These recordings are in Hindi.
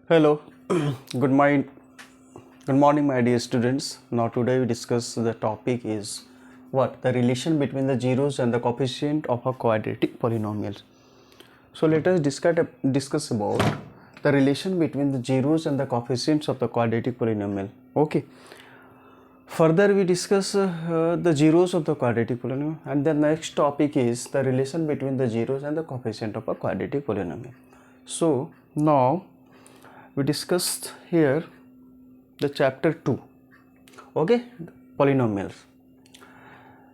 Hello, good morning, my dear students. Now today we discuss the topic is what the relation between the zeros and the coefficient of a quadratic polynomial. So let us discuss about the relation between the zeros and the coefficients of the quadratic polynomial. Okay. Further we discuss the zeros of the quadratic polynomial, and the next topic is the relation between the zeros and the coefficient of a quadratic polynomial. So now we discussed here the chapter 2, okay, polynomials.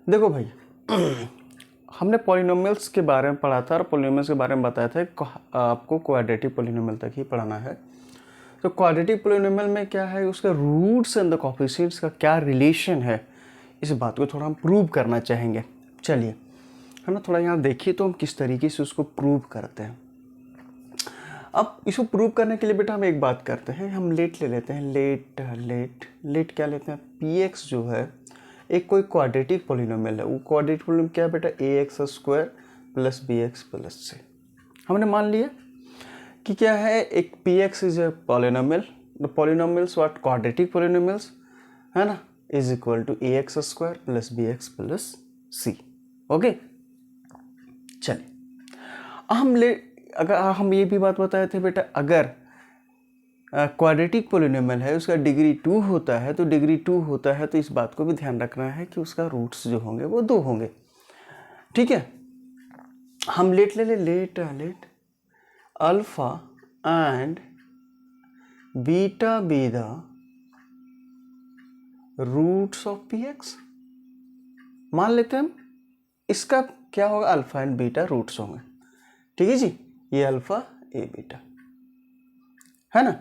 देखो भाई, हमने पॉलिनोमियल्स के बारे में पढ़ा था और पॉलिनोमियल्स के बारे में बताया था आपको क्वाड्रेटिक पॉलिनोमियल तक ही पढ़ाना है. तो क्वाड्रेटिक पॉलिनोमियल में क्या है, उसका रूट्स एंड द कोएफिशिएंट्स का क्या रिलेशन है, इस बात को थोड़ा हम प्रूव करना चाहेंगे. चलिए, है ना, थोड़ा यहाँ देखिए तो हम किस तरीके से उसको प्रूव करते हैं. अब इसको प्रूव करने के लिए बेटा हम एक बात करते हैं, हम लेट ले लेते हैं. लेट क्या लेते हैं, पी एक्स जो है एक कोई क्वाड्रेटिक पॉलिनोमियल है. वो क्वाड्रेटिक पॉलिनोमियल क्या है बेटा, A X square plus B X plus C. हमने मान लिया कि क्या है, एक P X is a polynomial. The polynomials what quadratic polynomials, है ना, is equal to A X square plus B X plus C. Okay, चलिए अगर हम ये भी बात बताए थे बेटा, अगर क्वाड्रेटिक पॉलिनोमियल है उसका डिग्री 2 होता है, तो डिग्री 2 होता है तो इस बात को भी ध्यान रखना है कि उसका रूट्स जो होंगे वो 2 होंगे. ठीक है, हम let let let alpha and beta be the roots of P X. मान लेते हैं हम, इसका क्या होगा, अल्फा एंड बीटा रूट्स होंगे. ठीक है जी, ये अल्फा ए बीटा है ना.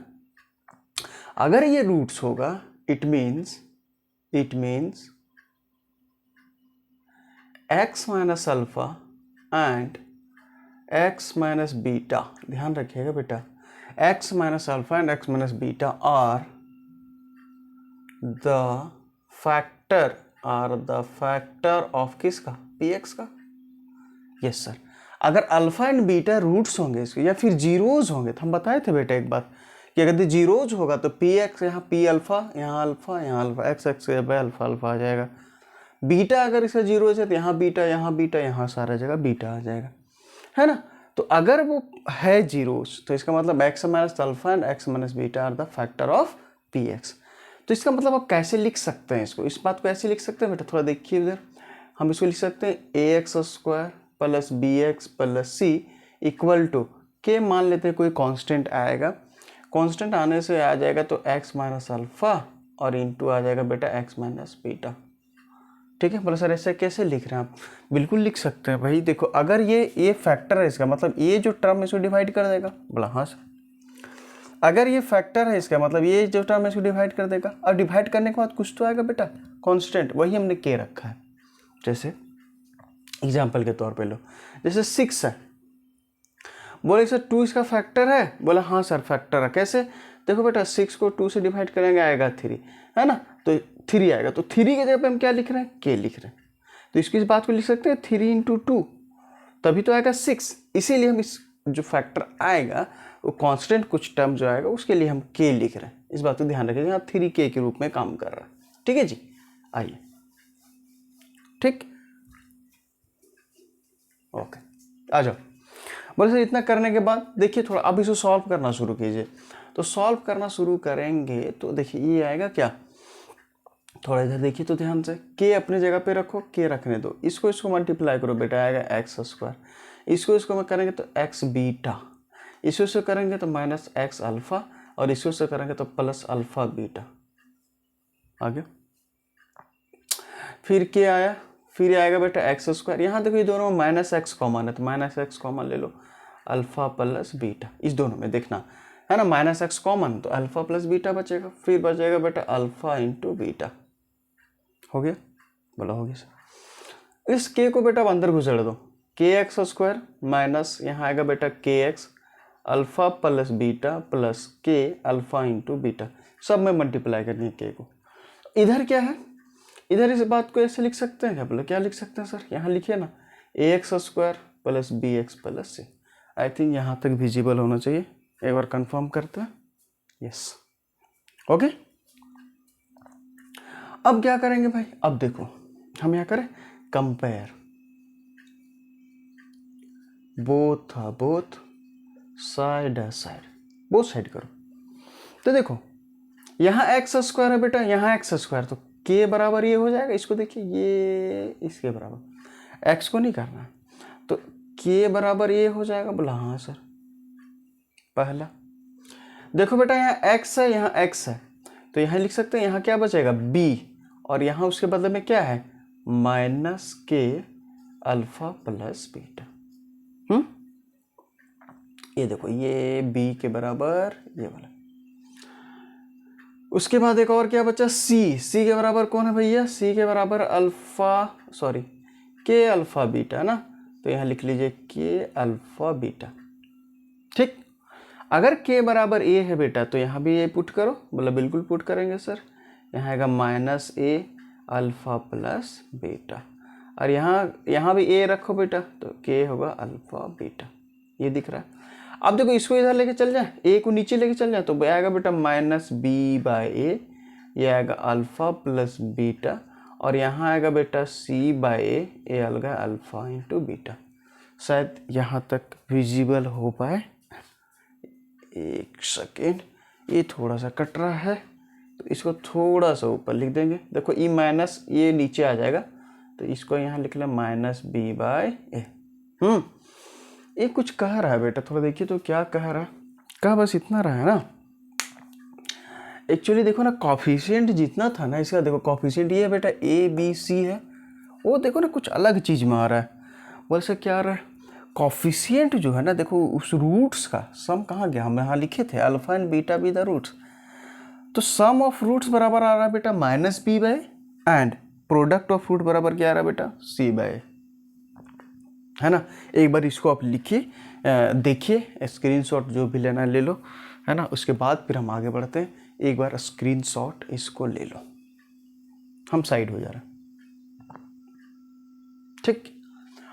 अगर ये रूट्स होगा, it means X minus alpha and X minus beta. ध्यान रखिएगा बेटा, X minus alpha and X minus beta are the factor of किसका, पी एक्स का. Yes sir. अगर अल्फा एंड बीटा रूट्स होंगे इसके या फिर जीरोज होंगे, तो हम बताए थे बेटा एक बात कि अगर जीरोज होगा तो पी एक्स यहाँ पी अल्फा, यहाँ अल्फा, एक्स अल्फा आ जाएगा. बीटा अगर इसका जीरोज है तो यहाँ बीटा, यहाँ सारा जगह बीटा आ जाएगा, है ना. तो अगर वो है जीरोज तो इसका मतलब X minus alpha and X minus beta are the factor of P X. तो इसका मतलब आप कैसे लिख सकते हैं इसको, इस बात को ऐसे लिख सकते हैं बेटा, थोड़ा देखिए इधर. हम इसको लिख सकते हैं A X square plus B X plus C equal to K, मान लेते हैं कोई कांस्टेंट आएगा, कांस्टेंट आने से आ जाएगा तो एक्स माइनस अल्फा और इनटू आ जाएगा बेटा एक्स माइनस बीटा. ठीक है, बोला सर ऐसे कैसे लिख रहे हैं आप, बिल्कुल लिख सकते हैं भाई. देखो, अगर ये फैक्टर है इसका मतलब ये जो टर्म है इसको डिवाइड कर देगा. बोला हाँ सर. अगर ये फैक्टर है इसका मतलब ये जो टर्म है इसको डिवाइड कर देगा, और डिवाइड करने के बाद कुछ तो आएगा बेटा कांस्टेंट, वही हमने के रखा है. जैसे एग्जाम्पल के तौर पे लो, जैसे 6 है, बोले सर 2 इसका फैक्टर है. बोला हाँ सर फैक्टर है. कैसे, देखो बेटा 6 को 2 से डिवाइड करेंगे आएगा 3, है ना, तो 3 आएगा. तो 3 की जगह पे हम क्या लिख रहे हैं, के लिख रहे हैं. तो इसकी इस बात को लिख सकते हैं 3 इंटू 2, तभी तो आएगा 6. इसीलिए हम इस जो फैक्टर आएगा वो कांस्टेंट कुछ टर्म जो आएगा उसके लिए हम के लिख रहे हैं. इस बात को ध्यान रखिएगा, 3k के रूप में काम कर रहा है. ठीक है जी, आइए. ठीक, ओके, आ जाओ. बोले सर इतना करने के बाद देखिए थोड़ा अब इसको सॉल्व करना शुरू कीजिए. तो सॉल्व करना शुरू करेंगे तो देखिए ये आएगा क्या, थोड़ा इधर देखिए तो ध्यान से, के अपने जगह पे रखो, के रखने दो. इसको मल्टीप्लाई करो बेटा, आएगा एक्स स्क्वायर. इसको में करेंगे तो एक्स बीटा, इसको करेंगे तो माइनस एक्स अल्फा, और इसको करेंगे तो प्लस अल्फा बीटा. आ गया. फिर क्या आया, फिर आएगा बेटा एक्स स्क्वायर. यहाँ देखो ये दोनों में माइनस एक्स कॉमन है तो माइनस एक्स कॉमन ले लो, अल्फा प्लस बीटा. इस दोनों में देखना है ना, माइनस एक्स कॉमन तो अल्फा प्लस बीटा बचेगा. फिर बचेगा बेटा अल्फा इंटू बीटा. हो गया, बोला हो गया सर. इस के को बेटा अंदर घुसेड़ दो, के एक्स स्क्वायर माइनस यहाँ आएगा बेटा के x alpha plus beta plus के अल्फा इंटू बीटा. सब में मल्टीप्लाई करनी है के को. इधर क्या है, इधर इस बात को ऐसे लिख सकते हैं क्या, बोले क्या लिख सकते हैं सर, यहाँ लिखिए ना A X square plus B X plus C. I think यहाँ तक विजिबल होना चाहिए, एक बार कंफर्म करते हैं. Yes, okay. अब क्या करेंगे भाई, अब देखो हम यहाँ करें compare both side both side करो। तो देखो यहाँ एक्स स्क्वायर है बेटा, यहाँ एक्स स्क्वायर, तो के बराबर ये हो जाएगा, इसको देखिए ये इसके बराबर, एक्स को नहीं करना है, तो के बराबर ये हो जाएगा। बोला हाँ सर। पहला देखो बेटा यहाँ एक्स है, यहाँ एक्स है, तो यहाँ लिख सकते हैं, यहाँ क्या बचेगा बी, और यहाँ उसके बदले में क्या है माइनस के अल्फा प्लस बीटा। ये देखो ये बी के बराबर ये वाला। उसके बाद एक और क्या बचा, सी के बराबर कौन है भैया, सी के बराबर के अल्फा बीटा ना, तो यहाँ लिख लीजिए के अल्फा बीटा। ठीक, अगर के बराबर ए है बेटा तो यहाँ भी ए पुट करो, बोला बिल्कुल पुट करेंगे सर। यहाँ आएगा माइनस ए अल्फा प्लस बीटा, और यहाँ भी ए रखो बेटा, तो के होगा अल्फा बीटा। ये दिख रहा है। अब देखो इसको इधर लेके चल जाए, ए को नीचे लेके चल जाए, तो आएगा बेटा माइनस बी बाय ए, ये आएगा अल्फा प्लस बीटा, और यहाँ आएगा बेटा सी बाय ए आएगा अल्फा इंटू बीटा। शायद यहाँ तक विजिबल हो पाए। एक सेकेंड, ये थोड़ा सा कट रहा है, तो इसको थोड़ा सा ऊपर लिख देंगे। देखो ई माइनस ये नीचे आ जाएगा, तो इसको यहाँ लिख लें माइनस बी बाय ए। ये कुछ कह रहा है बेटा, थोड़ा देखिए तो क्या कह रहा है, कहा बस इतना रहा है ना। एक्चुअली देखो ना कॉफिशिएंट जितना था ना इसका, देखो कॉफिशिएंट ये बेटा ए बी सी है, वो देखो ना कुछ अलग चीज़ में आ रहा है। वैसे क्या आ रहा है, कॉफिशिएंट जो है ना, देखो उस रूट्स का सम कहाँ गया, हम यहाँ लिखे थे alpha and beta be the roots, तो सम ऑफ रूट्स बराबर आ रहा है बेटा minus B by, and product of root बराबर क्या आ रहा है बेटा सी बाय, है ना। एक बार इसको आप लिखिए, देखिए, स्क्रीनशॉट जो भी लेना ले लो, है ना। उसके बाद फिर हम आगे बढ़ते हैं। एक बार स्क्रीनशॉट इसको ले लो, हम साइड हो जा रहे हैं। ठीक,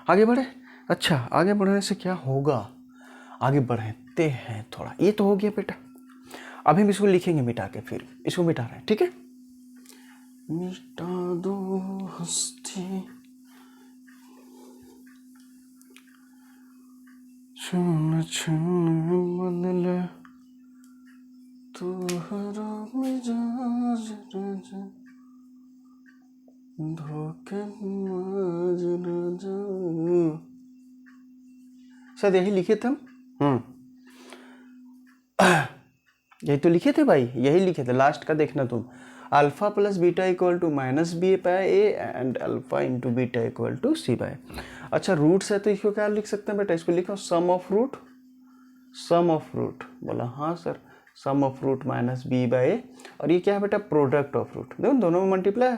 आगे बढ़े। अच्छा, आगे बढ़ने से क्या होगा, आगे बढ़ते हैं थोड़ा। ये तो हो गया बेटा, अभी हम इसको लिखेंगे मिटा के, फिर इसको मिटा रहे हैं, ठीक है। मिटा दो हस्ती छुन छुन बदले तुहरा मिजाज राजा धोखे राजा, शायद यही लिखे थे हम। यही तो लिखे थे भाई, यही लिखे थे। लास्ट का देखना तुम, alpha plus beta equal to minus B by A and alpha into beta equal to C by. अच्छा रूट्स है तो इसको क्या लिख सकते हैं बेटा, इसको लिखो सम ऑफ रूट। बोला हाँ sir, sum of root minus B by A, और ये क्या है बेटा प्रोडक्ट ऑफ रूट। देखो दोनों में मल्टीप्लाई है,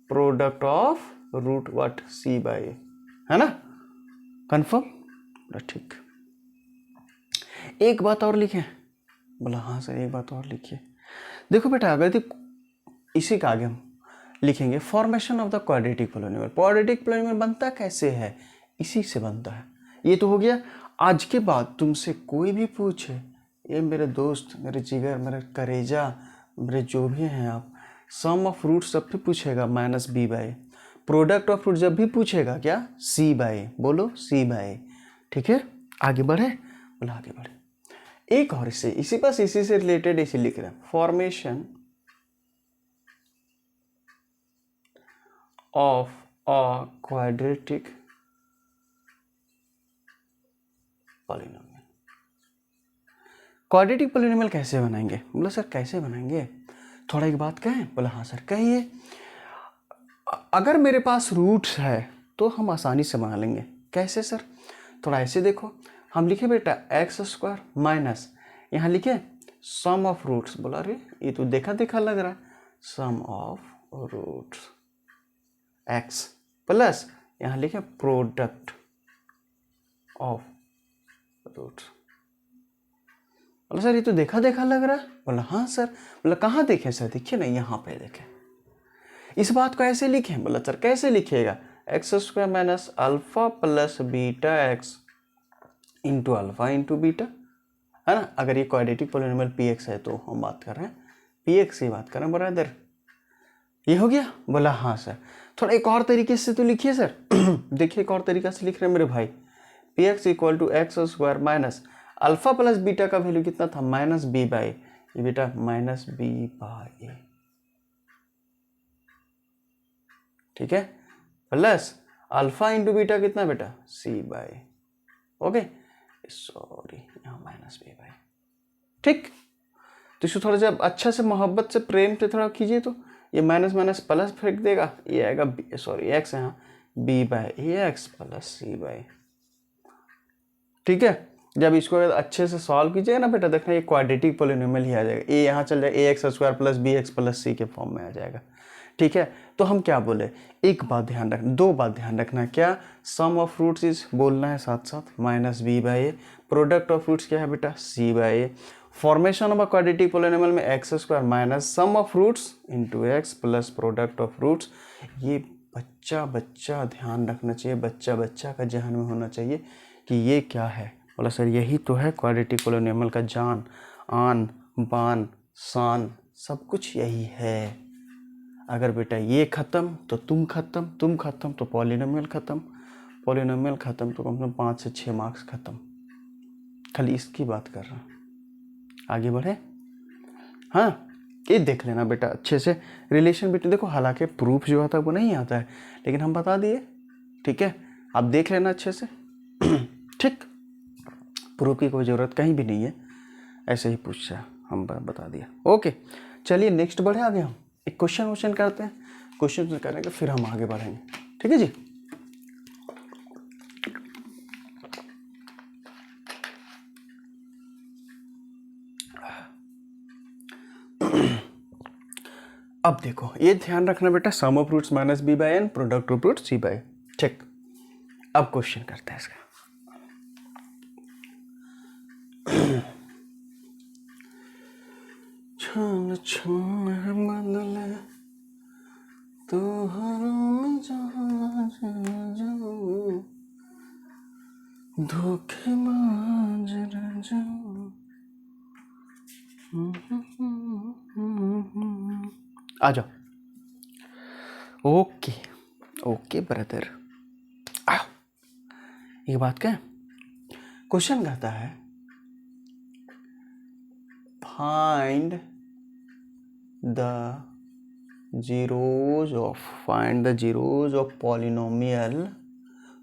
product of root what C by A, है ना। कंफर्म, ठीक। एक बात और लिखें, बोला हाँ सर एक बात और लिखिए। देखो बेटा अगर इसी का आगे हम लिखेंगे formation of the quadratic polynomial. Quadratic polynomial बनता कैसे है, इसी से बनता है। ये तो हो गया। आज के बाद तुमसे कोई भी पूछे, ये मेरे दोस्त, मेरे जिगर, मेरे करेजा, मेरे जो भी हैं आप, सम ऑफ रूट सब भी पूछेगा minus B by, product of root जब भी पूछेगा क्या सी बाय, बोलो सी बाय, ठीक है। आगे बढ़े, बोला आगे बढ़े। एक और इसी से रिलेटेड इसे लिख रहे हैं, formation of a quadratic polynomial. Quadratic polynomial कैसे बनाएंगे, बोला सर कैसे बनाएंगे, थोड़ा एक बात कहें, बोला हाँ सर कहिए। अगर मेरे पास रूट्स है तो हम आसानी से बना लेंगे। कैसे सर, थोड़ा ऐसे देखो, हम लिखे बेटा एक्स स्क्वायर माइनस, यहाँ लिखे सम ऑफ रूट्स। बोला अरे ये तो देखा देखा लग रहा है, सम ऑफ रूट्स एक्स प्लस यहाँ लिखे प्रोडक्ट ऑफ रूट्स। बोला सर ये तो देखा देखा लग रहा है। बोला हाँ सर। बोला कहाँ देखें सर, देखिए ना यहाँ पे देखें। इस बात को ऐसे लिखें। बोला सर कैसे लिखिएगा, x square minus alpha plus beta x into alpha into beta. है ना। अगर ये क्वाड्रेटिक पॉलिनोमियल पी एक्स है तो हम बात कर रहे हैं पी एक्स की बात कर रहे हैं ब्रदर। ये हो गया? बोला हाँ सर। थोड़ा एक और तरीके से तो लिखिए सर। देखिए एक और तरीका से लिख रहे हैं मेरे भाई, P X equal to X square minus alpha plus beta का वैल्यू कितना था, माइनस बी बाई ये बेटा माइनस बी बाई ए, ठीक है, प्लस अल्फा इंटू बीटा कितना बेटा सी बाई, ओके सॉरी यहाँ माइनस बी बाई, ठीक। तो इसको थोड़ा सा अच्छा से मोहब्बत से प्रेम से थोड़ा कीजिए, तो ये माइनस माइनस प्लस फेंक देगा, ये आएगा सॉरी एक्स यहाँ B by A X plus C by, ठीक है। जब इसको अच्छे से सॉल्व कीजिएगा ना बेटा, देखना ये क्वाड्रेटिक पॉलिनोमियल ही आ जाएगा, ये यहाँ चल जाएगा A X square plus B X plus C के फॉर्म में आ जाएगा, ठीक है। तो हम क्या बोले, एक बात ध्यान रखना, दो बात ध्यान रखना, क्या सम ऑफ फ्रूट्स इज बोलना है साथ साथ minus B by A, product of roots क्या है बेटा C by A, formation of a quadratic polynomial में X square minus sum of roots into X plus product of roots. ये बच्चा बच्चा ध्यान रखना चाहिए, बच्चा बच्चा का जहन में होना चाहिए कि ये क्या है। बोला सर यही तो है क्वाड्रेटिक पॉलिनोमियल का जान, आन बान शान सब कुछ यही है। अगर बेटा ये ख़त्म तो तुम ख़त्म, तुम ख़त्म तो पॉलिनोमियल ख़त्म, पॉलिनोमियल ख़त्म तो कम से कम 5 से 6 मार्क्स ख़त्म। खाली इसकी बात कर रहा हूँ, आगे बढ़े। हाँ ये देख लेना बेटा अच्छे से रिलेशन बेटा, देखो हालांकि प्रूफ जो आता है वो नहीं आता है, लेकिन हम बता दिए, ठीक है। आप देख लेना अच्छे से, ठीक। प्रूफ की कोई ज़रूरत कहीं भी नहीं है, ऐसे ही पूछा हम बता दिया, ओके। चलिए नेक्स्ट बढ़े आगे, हम एक क्वेश्चन करते हैं, क्वेश्चन करेंगे फिर हम आगे बढ़ेंगे, ठीक है जी। अब देखो ये ध्यान रखना बेटा, sum of roots minus B by A, product of roots C by, ठीक। अब क्वेश्चन करते हैं इसका। छान छान बदले तो हर में जाऊं धोखेबाज रह जाऊं। आ जाओ, ओके ओके ब्रदर। ये बात क्या क्वेश्चन कहता है, find the zeros of polynomial,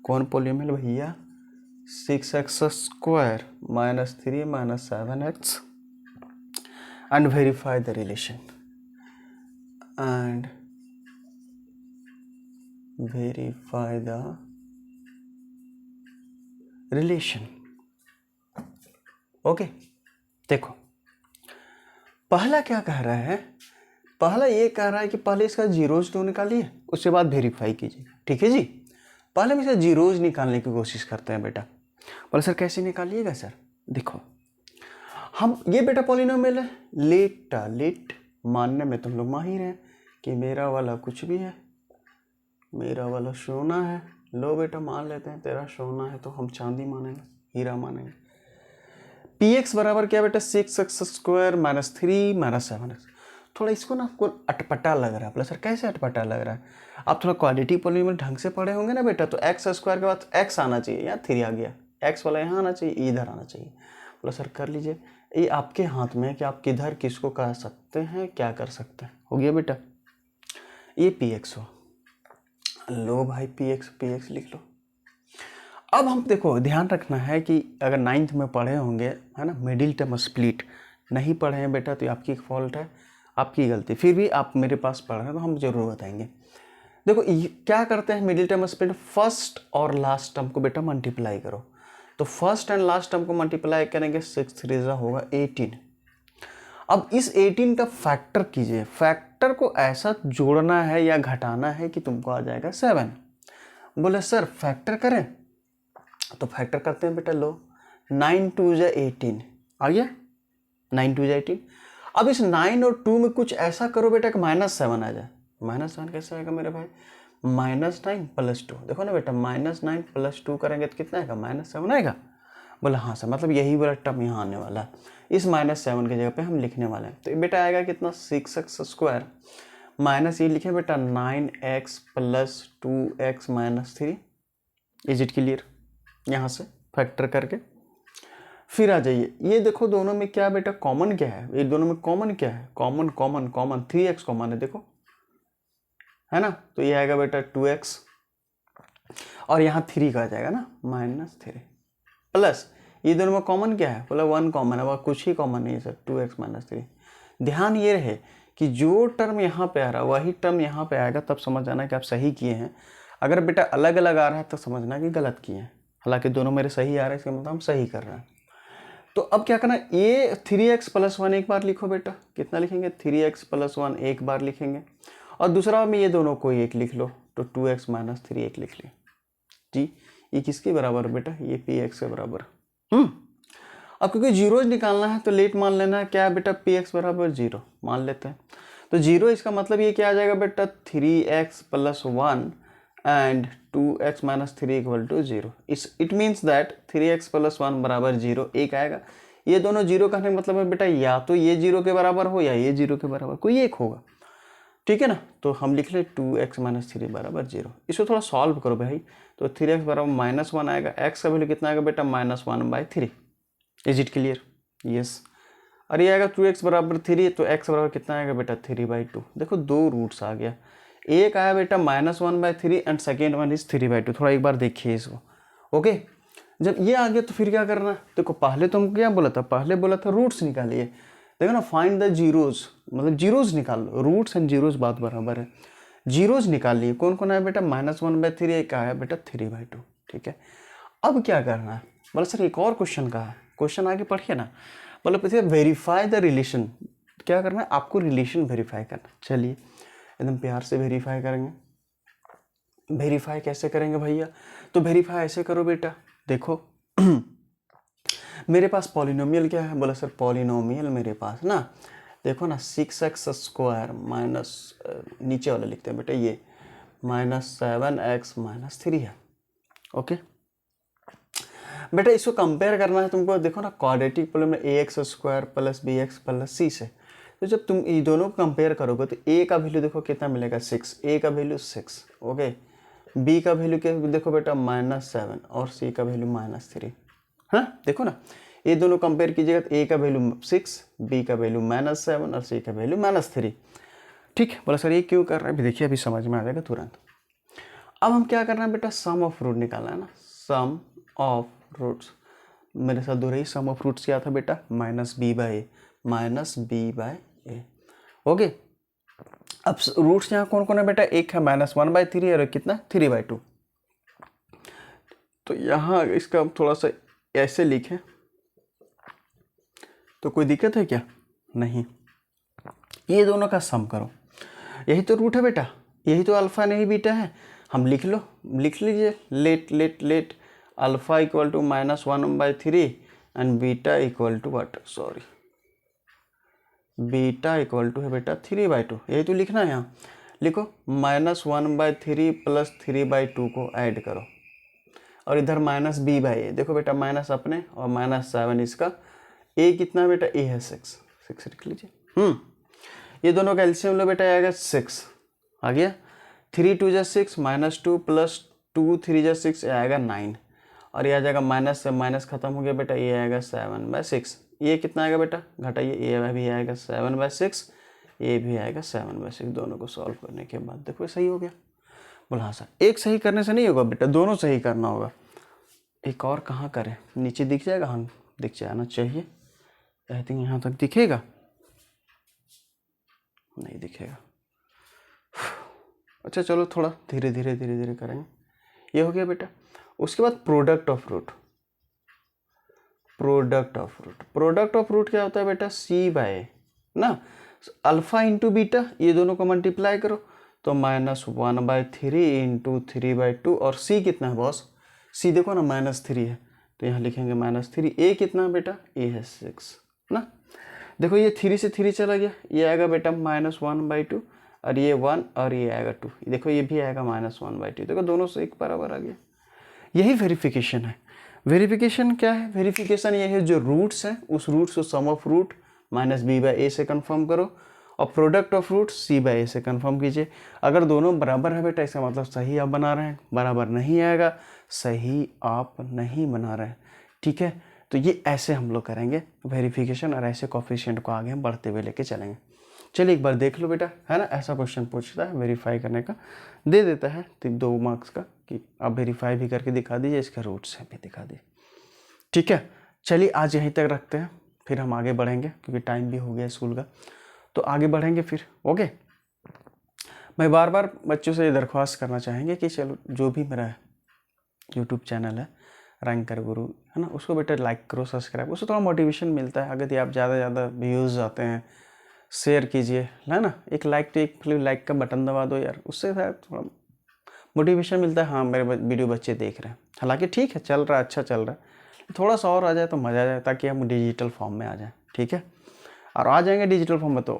कौन पॉलिनोमियल भैया, 6x square minus 3 minus 7x and verify the relation and verify the relation, okay. देखो पहला क्या कह रहा है, पहला ये कह रहा है कि पहले इसका जीरोज तो निकालिए उसके बाद वेरीफाई कीजिए, ठीक है जी। पहले हम इसका जीरोज निकालने की कोशिश करते हैं बेटा। बोले सर कैसे निकालिएगा सर, देखो हम ये बेटा पॉलिनोमियल है, लेट मानने में तुम लोग माहिर हैं कि मेरा वाला कुछ भी है, मेरा वाला सोना है, लो बेटा मान लेते हैं तेरा सोना है तो हम चांदी मानेंगे, हीरा मानेंगे। पी एक्स बराबर क्या बेटा 6x square minus 3 minus 7x। थोड़ा इसको ना आपको अटपटा लग रहा है, बोला सर कैसे अटपटा लग रहा है, आप थोड़ा क्वाड्रेटिक पॉलिनोमियल ढंग से पढ़े होंगे ना बेटा, तो एक्स स्क्वायर के बाद एक्स आना चाहिए, यहाँ 3 आ गया, एक्स वाला यहाँ आना चाहिए, इधर आना चाहिए। बोला सर कर लीजिए, ये आपके हाथ में है कि आप किधर किसको कर सकते हैं, क्या कर सकते हैं। हो गया बेटा, ये पी एक्स हो, लो भाई पी एक्स लिख लो। अब हम देखो ध्यान रखना है कि अगर 9th में पढ़े होंगे है ना, मिडिल टर्म स्प्लिट नहीं पढ़े हैं बेटा तो आपकी फॉल्ट है, आपकी गलती, फिर भी आप मेरे पास पढ़ रहे हैं तो हम जरूर बताएंगे। देखो क्या करते हैं मिडिल टर्म स्प्लिट, फर्स्ट और लास्ट टर्म को बेटा मल्टीप्लाई करो, तो फर्स्ट एंड लास्ट टर्म को मल्टीप्लाई करेंगे 6 3 होगा 18। अब इस 18 का फैक्टर कीजिए, फैक्टर को ऐसा जोड़ना है या घटाना है कि तुमको आ जाएगा 7। बोले सर फैक्टर करें, तो फैक्टर करते हैं बेटा, लो 9 2 जा 18 आ गया, 9 2 जा 18। अब इस 9 और 2 में कुछ ऐसा करो बेटा कि -7 आ जाए। -7 कैसे आएगा मेरे भाई, -9 + 2, देखो ना बेटा -9 + 2 करेंगे तो कितना आएगा, -7 आएगा। बोला हाँ सर, मतलब यही वाला टर्म यहाँ आने वाला है, इस -7 की जगह पे हम लिखने वाले हैं। तो बेटा आएगा कितना 6x² माइनस ये लिखे बेटा 9x + 2x - 3। Is it clear? यहाँ से फैक्टर करके फिर आ जाइए, ये देखो दोनों में क्या बेटा कॉमन क्या है, ये दोनों में कॉमन क्या है, कॉमन 3x कॉमन है, देखो है ना। तो ये आएगा बेटा 2x और यहाँ 3 का आ जाएगा ना -3 प्लस ये दोनों में कॉमन क्या है, बोला 1 कॉमन है, वह कुछ ही कॉमन नहीं है सर, 2x - 3। ध्यान ये रहे कि जो टर्म यहाँ पे आ रहा है वही टर्म यहाँ पे आएगा, तब समझ जाना कि आप सही किए हैं। अगर बेटा अलग अलग आ रहा है तो समझना कि गलत किए हैं। हालांकि दोनों मेरे सही आ रहे हैं, इसका मतलब हम सही कर रहे हैं। तो अब क्या करना, ये 3x + 1 एक बार लिखो बेटा, कितना लिखेंगे 3x + 1 एक बार लिखेंगे, और दूसरा में ये दोनों को एक लिख लो, तो 2x - 3 एक लिख लिया जी। ये किसके बराबर बेटा, ये px के बराबर। अब क्योंकि जीरोज निकालना है तो लेट मान लेना है क्या है बेटा, px = 0 मान लेते हैं। तो 0 इसका मतलब ये क्या आ जाएगा बेटा 3x + 1 and 2x - 3 = 0। It means that 3x + 1 = 0 एक आएगा। ये दोनों 0 कहने का मतलब है बेटा या तो ये 0 के बराबर हो या ये 0 के बराबर, कोई एक होगा, ठीक है ना। तो हम लिख ले 2x - 3 = 0। इसको थोड़ा सॉल्व करो भाई, तो 3x = -1 आएगा, x का वैल्यू कितना आएगा बेटा -1/3। Is it clear? यस। और ये आएगा 2x = 3, तो x बराबर कितना आएगा बेटा 3/2। देखो दो रूट्स आ गया, एक आया बेटा -1/3 एंड सेकेंड वन इज 3/2। थोड़ा एक बार देखिए इसको, ओके। जब ये आ गया तो फिर क्या करना, देखो पहले तो हम क्या बोला था, पहले बोला था रूट्स निकालिए। देखो ना, फाइंड द जीरोज, मतलब जीरोज निकाल लो, रूट्स एंड जीरोज बात बराबर है। जीरोज निकाल लिए, कौन कौन आया बेटा -1/3, एक आया बेटा 3/2, ठीक है। अब क्या करना है, बोला सर एक और क्वेश्चन का है, क्वेश्चन आगे पढ़िए ना। बोला पूछिए वेरीफाई द रिलेशन, क्या करना है आपको, रिलेशन वेरीफाई करना। चलिए एकदम प्यार से वेरीफाई करेंगे। वेरीफाई कैसे करेंगे भैया, तो वेरीफाई ऐसे करो बेटा, देखो मेरे पास पॉलिनोमियल क्या है, बोला सर पॉलिनोमियल मेरे पास ना, देखो ना 6x² माइनस, नीचे वाला लिखते हैं बेटा ये -7x - 3 है, ओके बेटा। इसको कंपेयर करना है तुमको, देखो ना क्वाड्रेटिक प्रॉब्लम में ax² + bx + c से, तो जब तुम ये दोनों को कंपेयर करोगे तो a का वैल्यू देखो कितना मिलेगा 6, a का वैल्यू 6, ओके। b का वैल्यू क्या देखो बेटा -7 और c का वैल्यू -3। हाँ देखो ना, ये दोनों कंपेयर कीजिएगा तो a का वैल्यू 6, b का वैल्यू -7 और c का वैल्यू -3, ठीक है। बोला सर ये क्यों कर रहे हैं, अभी देखिए अभी समझ में आ जाएगा तुरंत। अब हम क्या करना है बेटा, सम ऑफ रूट निकालना है ना, सम ऑफ रूट्स। मेरे साथ दो रही, सम ऑफ रूट्स क्या था बेटा -b/a, ओके। अब रूट्स यहाँ कौन कौन है बेटा, एक है -1/3 और कितना 3/2। तो यहाँ इसका थोड़ा सा ऐसे लिखें तो कोई दिक्कत है क्या, नहीं। ये दोनों का सम करो, यही तो रूट है बेटा, यही तो अल्फा नहीं बीटा है। हम लिख लीजिए let alpha = -1/3 and beta = what, sorry beta = है बेटा 3/2, यही तो लिखना है। यहाँ लिखो -1/3 + 3/2 को ऐड करो, और इधर -b/a, देखो बेटा माइनस अपने और -7 इसका, a कितना बेटा, a है 6 लिख लीजिए। ये दोनों का एलसीएम लो बेटा, आएगा 6 आ गया, 3 × 2 = 6 -2 + 2 3 × 6 आएगा 9, और ये आ जाएगा माइनस से माइनस खत्म हो गया बेटा, ये आएगा 7/6। ये कितना आएगा बेटा, घटाइए, ये भी आएगा 7/6, ये भी आएगा 7/6। दोनों को सॉल्व करने के बाद देखो सही हो गया। बोला हाँ सर, एक सही करने से नहीं होगा बेटा, दोनों सही करना होगा। एक और कहाँ करें, नीचे दिख जाएगा, हाँ दिख जाना चाहिए, आई थिंक यहाँ तक दिखेगा, नहीं दिखेगा। अच्छा चलो थोड़ा धीरे धीरे करेंगे। ये हो गया बेटा। उसके बाद प्रोडक्ट ऑफ रूट क्या होता है बेटा, c/a ना, अल्फा इंटू बीटा, ये दोनों को मल्टीप्लाई करो तो -1/3 × 3/2, और c कितना है बॉस, c देखो ना -3 है, तो यहाँ लिखेंगे -3। a कितना है बेटा, a है 6 ना। देखो ये 3 से 3 चला गया, ये आएगा बेटा -1/2, और ये 1 और ये आएगा 2, देखो ये भी आएगा -1/2। देखो दोनों से एक बराबर आ गया। यही वेरिफिकेशन है। वेरिफिकेशन क्या है? वेरिफिकेशन ये है जो रूट्स हैं उस रूट्स को sum of root minus B by A से कंफर्म करो और product of root C by A से कंफर्म कीजिए। अगर दोनों बराबर है बेटा इसका मतलब सही आप बना रहे हैं, बराबर नहीं आएगा सही आप नहीं बना रहे हैं। ठीक है, तो ये ऐसे हम लोग करेंगे वेरिफिकेशन और ऐसे कोफिशिएंट को आगे हम बढ़ते हुए लेके चलेंगे। चलिए एक बार देख लो बेटा, है ना, ऐसा क्वेश्चन पूछता है वेरीफाई करने का, दे देता है 2 मार्क्स का कि आप वेरीफाई भी करके दिखा दीजिए, इसके रूट्स हैं भी दिखा दीजिए। ठीक है, चलिए आज यहीं तक रखते हैं, फिर हम आगे बढ़ेंगे क्योंकि टाइम भी हो गया स्कूल का, तो आगे बढ़ेंगे फिर। ओके, मैं बार बार बच्चों से ये दरख्वास्त करना चाहेंगे कि चलो जो भी मेरा यूट्यूब चैनल है रैंकर गुरु, है ना, उसको बेटा लाइक करो, सब्सक्राइब, उससे थोड़ा मोटिवेशन मिलता है। अगर आप ज़्यादा व्यूज़ आते हैं शेयर कीजिए, है ना, एक लाइक का बटन दबा दो यार, उससे थोड़ा मोटिवेशन मिलता है, हाँ मेरे वीडियो बच्चे देख रहे हैं। हालांकि ठीक है चल रहा है, अच्छा चल रहा है, थोड़ा सा और आ जाए तो मज़ा आ जाए, ताकि हम डिजिटल फॉर्म में आ जाए। ठीक है, और आ जाएंगे डिजिटल फॉर्म में तो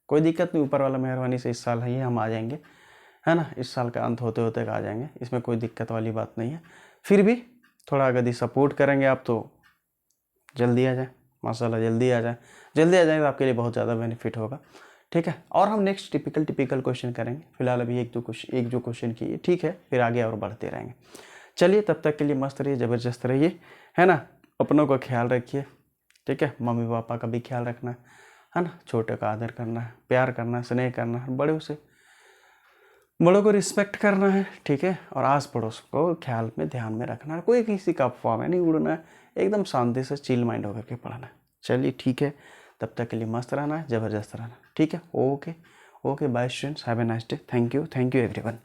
कोई दिक्कत नहीं, ऊपर वाला मेहरबानी से इस साल है हम आ जाएंगे, है ना, इस साल का अंत होते होते आ जाएंगे, इसमें कोई दिक्कत वाली बात नहीं है। फिर भी थोड़ा अगर सपोर्ट करेंगे आप तो जल्दी आ जाए, माशाल्लाह जल्दी आ जाए, जल्दी आ जाए तो आपके लिए बहुत ज़्यादा बेनिफिट होगा। ठीक है, और हम नेक्स्ट टिपिकल क्वेश्चन करेंगे, फिलहाल अभी एक जो क्वेश्चन किए, ठीक है, फिर आगे और बढ़ते रहेंगे। चलिए तब तक के लिए मस्त रहिए, ज़बरदस्त रहिए, है ना, अपनों का ख्याल रखिए। ठीक है, मम्मी पापा का भी ख्याल रखना है ना, छोटे का आदर करना है, प्यार करना है, स्नेह करना है, बड़ों को रिस्पेक्ट करना है। ठीक है, और आस पड़ोस को ख्याल में ध्यान में रखना है, कोई किसी का अफवाह में नहीं उड़ना है, एकदम शांति से चिल माइंड होकर के पढ़ना है। चलिए ठीक है, तब तक के लिए मस्त रहना है, ज़बरदस्त रहना। ठीक है, okay bye students, have a nice day, thank you everyone.